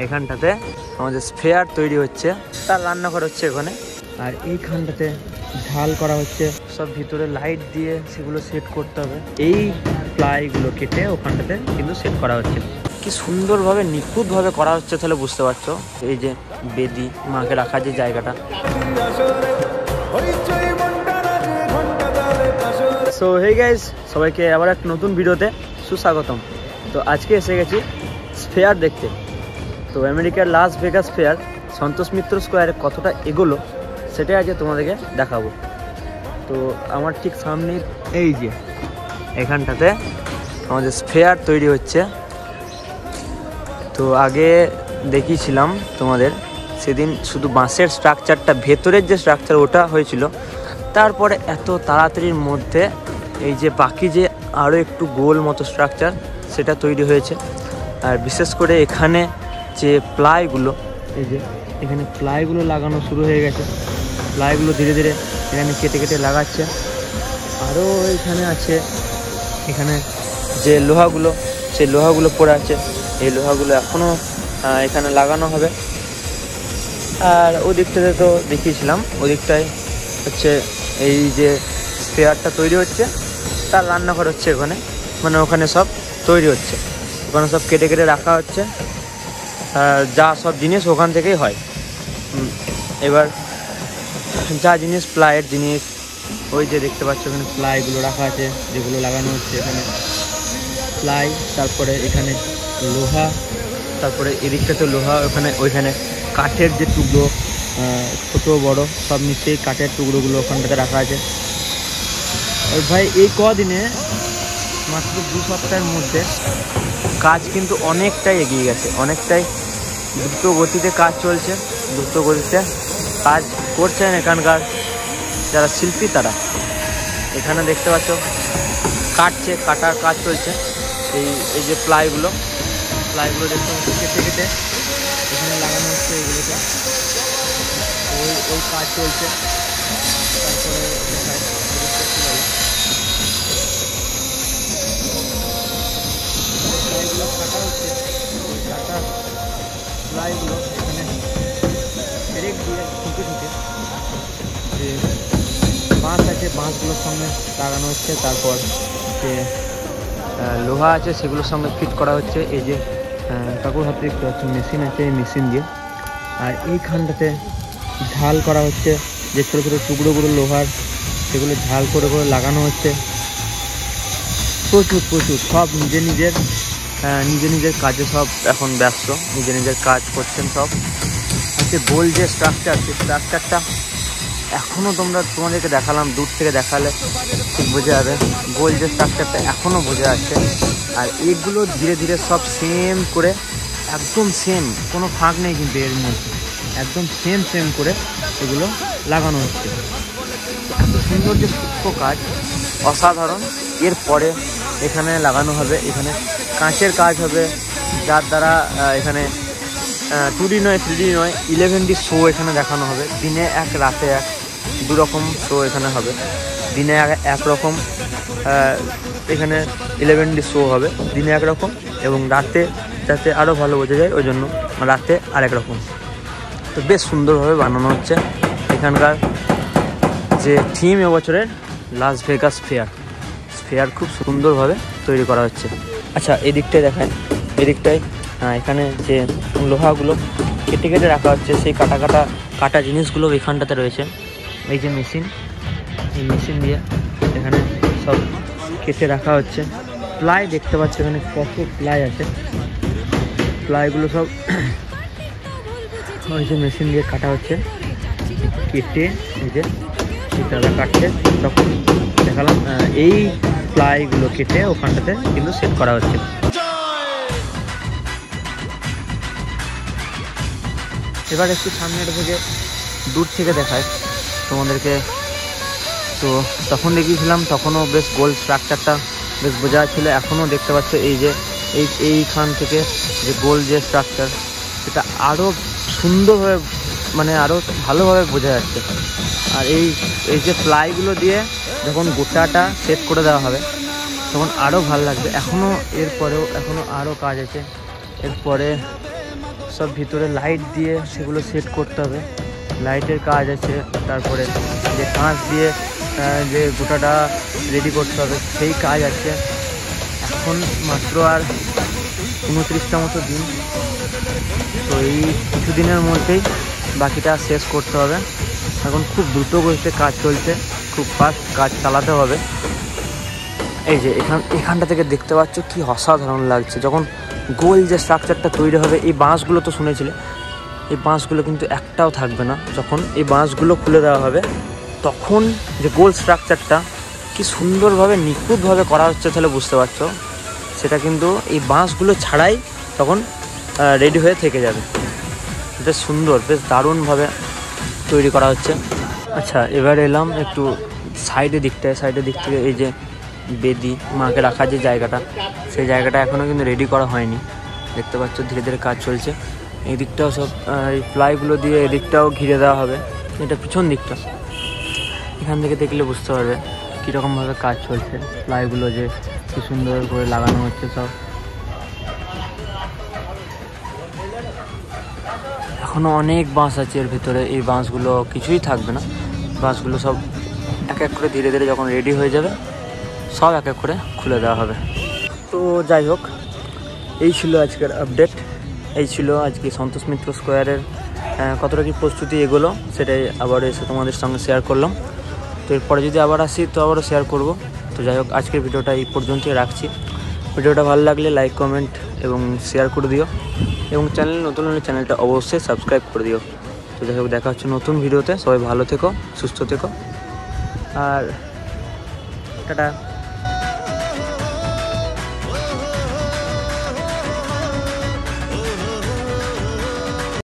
এখানটাতে আমাদের স্ফেয়ার তৈরি হচ্ছে, তার রান্নাঘর হচ্ছে এখানে। আর এইখানটাতে ঢাল করা হচ্ছে, সব ভিতরে লাইট দিয়ে সেগুলো সেট করতে হবে। এই প্লাইগুলো কেটে ওখানটাতে কিন্তু সেট করা হচ্ছে। কি সুন্দরভাবে নিখুঁতভাবে করা হচ্ছে, তাহলে বুঝতে পারছো। এই যে বেদি মাকে রাখার যে জায়গাটা। সো হে গাইস, সবাইকে আবার এক নতুন ভিডিওতে সুস্বাগতম। তো আজকে এসে গেছি স্ফেয়ার দেখতে। তো আমেরিকার Las Vegas fair Santosh Mitra স্কোয়ারে কতটা এগোলো সেটাই আজকে তোমাদেরকে দেখাবো। তো আমার ঠিক সামনে এই যে এখানটাতে আমাদের স্ফেয়ার তৈরি হচ্ছে। তো আগে দেখিয়েছিলাম তোমাদের সেদিন শুধু বাঁশের স্ট্রাকচারটা, ভেতরের যে স্ট্রাকচার ওটা হয়েছিল। তারপরে এত তাড়াতাড়ির মধ্যে এই যে বাকি যে আরও একটু গোল মতো স্ট্রাকচার সেটা তৈরি হয়েছে। আর বিশেষ করে এখানে যে প্লাইগুলো, এই যে এখানে প্লাইগুলো লাগানো শুরু হয়ে গেছে। প্লাইগুলো ধীরে ধীরে এখানে কেটে কেটে লাগাচ্ছে। আরও এখানে আছে, এখানে যে লোহাগুলো, সেই লোহাগুলো পড়ে আছে, এই লোহাগুলো এখনও এখানে লাগানো হবে। আর ওদিকটাতে তো দেখিয়েছিলাম, ওদিকটায় হচ্ছে এই যে স্পেয়ারটা তৈরি হচ্ছে, তার রান্নাঘর হচ্ছে ওখানে, মানে ওখানে সব তৈরি হচ্ছে, ওখানে সব কেটে কেটে রাখা হচ্ছে। যা সব জিনিস ওখান থেকেই হয়। এবার যা জিনিস প্লাইয়ের জিনিস, ওই যে দেখতে পাচ্ছ এখানে প্লাইগুলো রাখা আছে, যেগুলো লাগানো হচ্ছে এখানে প্লাই। তারপরে এখানে লোহা, তারপরে এদিকটাতে লোহা, ওইখানে কাঠের যে টুকরো, ছোটো বড় সব মিশিয়ে কাঠের টুকরোগুলো ওখানটাতে রাখা আছে। ওই ভাই এই কদিনে মাত্র 2 সপ্তাহের মধ্যে কাজ কিন্তু অনেকটাই এগিয়ে গেছে, অনেকটাই দ্রুত গতিতে কাজ চলছে, দ্রুত গতিতে কাজ করছেন এখানকার যারা শিল্পী তারা। এখানে দেখতে পাচ্ছ কাটার কাজ চলছে। এই যে প্লাইগুলো দেখতে পাচ্ছ কেটে কেটে এখানে লাগানো হচ্ছে, এগুলোকে ওই কাজ চলছে। তারপরে প্লাইগুলো কাটা হচ্ছে, কাটা প্লাইগুলো এখানে ব্রেক দিয়ে ঠুকে ঠুকে যে বাঁশ আছে, বাঁশগুলোর সঙ্গে লাগানো হচ্ছে। তারপর যে লোহা আছে সেগুলোর সঙ্গে ফিট করা হচ্ছে। এই যে কাকুর হাতে দেখতে পাচ্ছি মেশিন আছে, এই মেশিন দিয়ে। আর এইখানটাতে ঢাল করা হচ্ছে, যে ছোটো ছোটো টুকরোগুলো লোহার, সেগুলো ঢাল করে করে লাগানো হচ্ছে। প্রচুর সব নিজের কাজে সব এখন ব্যস্ত, নিজের কাজ করছেন সব। আজকে গোল যে স্ট্রাকচার, সেই স্ট্রাকচারটা এখনও তোমাদেরকে দেখালাম, দূর থেকে দেখালে ঠিক বোঝা যাবে। গোল যে স্ট্রাকচারটা এখনও বোঝা যাচ্ছে। আর এগুলো ধীরে ধীরে সব সেম করে, একদম সেম, কোনো ফাঁক নেই কিন্তু এর মধ্যে, একদম সেম করে এগুলো লাগানো হচ্ছে। এত সুন্দর যে সূক্ষ্ম কাজ, অসাধারণ। এরপরে এখানে লাগানো হবে, এখানে কাঁচের কাজ হবে, যার দ্বারা এখানে 2D নয় 3D নয় 11D শো এখানে দেখানো হবে। দিনে এক, রাতে এক, 2 রকম শো এখানে হবে। দিনে একরকম এখানে 11D শো হবে, দিনে একরকম, এবং রাতে যাতে আরও ভালো বোঝা যায় ওই জন্য রাতে আরেক রকম। তো বেশ সুন্দরভাবে বানানো হচ্ছে এখানকার যে থিম এবছরের লাস ভেগাস ফেয়ার খুব সুন্দরভাবে তৈরি করা হচ্ছে। আচ্ছা এদিকটায় দেখায়, এদিকটায় এখানে যে লোহাগুলো কেটে কেটে রাখা হচ্ছে, সেই কাটা জিনিসগুলো এখানটাতে রয়েছে। এই যে মেশিন, এই মেশিন দিয়ে এখানে সব কেটে রাখা হচ্ছে। প্লাই দেখতে পাচ্ছ এখানে কত প্লাই আছে, প্লাইগুলো সব ওই যে মেশিন দিয়ে কাটা হচ্ছে, কেটে এই যে সেটা কাটছে। তখন দেখালাম এই প্লাইগুলো কেটে ওখানটাতে কিন্তু সেট করা হচ্ছে। এবার একটু সামনেটা থেকে দূর থেকে দেখায় তোমাদেরকে। তো তখন দেখিয়েছিলাম, তখনও বেশ গোল স্ট্রাকচারটা বেশ বোঝা ছিল। এখনও দেখতে পাচ্ছ এই যে এইখান থেকে যে গোল যে স্ট্রাকচার, সেটা আরও সুন্দরভাবে, মানে আরও ভালোভাবে বোঝা যাচ্ছে। আর এই যে প্লাইগুলো দিয়ে যখন গোটাটা সেট করে দেওয়া হবে তখন আরও ভালো লাগবে। এরপরেও এখনও আরও কাজ আছে। এরপরে সব ভিতরে লাইট দিয়ে সেগুলো সেট করতে হবে, লাইটের কাজ আছে। তারপরে যে কাঁচ দিয়ে যে গোটাটা রেডি করতে হবে সেই কাজ আছে। এখন মাত্র আর 29টা মতো দিন, তো এই কিছুদিনের মধ্যেই বাকিটা শেষ করতে হবে। এখন খুব দ্রুত গতিতে কাজ চলছে, খুব ফাস্ট কাজ চালাতে হবে। এই যে এখানটা থেকে দেখতে পাচ্ছ কি অসাধারণ লাগছে। যখন গোল যে স্ট্রাকচারটা তৈরি হবে, এই বাঁশগুলো তো শুনেছিলে, এই বাঁশগুলো কিন্তু একটাও থাকবে না। যখন এই বাঁশগুলো খুলে দেওয়া হবে তখন যে গোল স্ট্রাকচারটা কি সুন্দরভাবে নিখুঁতভাবে করা হচ্ছে, তাহলে বুঝতে পারছো সেটা কিন্তু এই বাঁশগুলো ছাড়াই তখন রেডি হয়ে থেকে যাবে। বেশ সুন্দর, বেশ দারুণভাবে তৈরি করা হচ্ছে। আচ্ছা, এবার এলাম একটু সাইডের দিক থেকে এই যে বেদি মাকে রাখার যে জায়গাটা, সেই জায়গাটা এখনও কিন্তু রেডি করা হয়নি। দেখতে পাচ্ছ ধীরে ধীরে কাজ চলছে। এই দিকটাও সব এই প্লাইগুলো দিয়ে এদিকটাও ঘিরে দেওয়া হবে। এটা পিছন দিকটা, এখান থেকে দেখলে বুঝতে পারবে কীরকমভাবে কাজ চলছে। প্লাইগুলো যে কি সুন্দর করে লাগানো হচ্ছে সব। এখনও অনেক বাঁশ আছে এর ভিতরে, এই বাঁশগুলো কিছুই থাকবে না। বাঁশগুলো সব এক এক করে ধীরে ধীরে যখন রেডি হয়ে যাবে সব এক এক করে খুলে দেওয়া হবে। তো যাই হোক, এই ছিল আজকের আপডেট। এই ছিল আজকে সন্তোষ মিত্র স্কোয়ারের কতটা কি প্রস্তুতি এগুলো, সেটাই আবার এসে তোমাদের সঙ্গে শেয়ার করলাম। তো এরপরে যদি আবার আসি তো আবারও শেয়ার করব। তো যাই হোক, আজকের ভিডিওটা এই পর্যন্তই রাখছি। ভিডিওটা ভালো লাগলে লাইক, কমেন্ট এবং শেয়ার করে দিও, এবং চ্যানেল নতুন হলে চ্যানেলটা অবশ্যই সাবস্ক্রাইব করে দিও। তো যাই হোক, দেখা হচ্ছে নতুন ভিডিওতে। সবাই ভালো থেকো, সুস্থ থেকো, আর টাটা।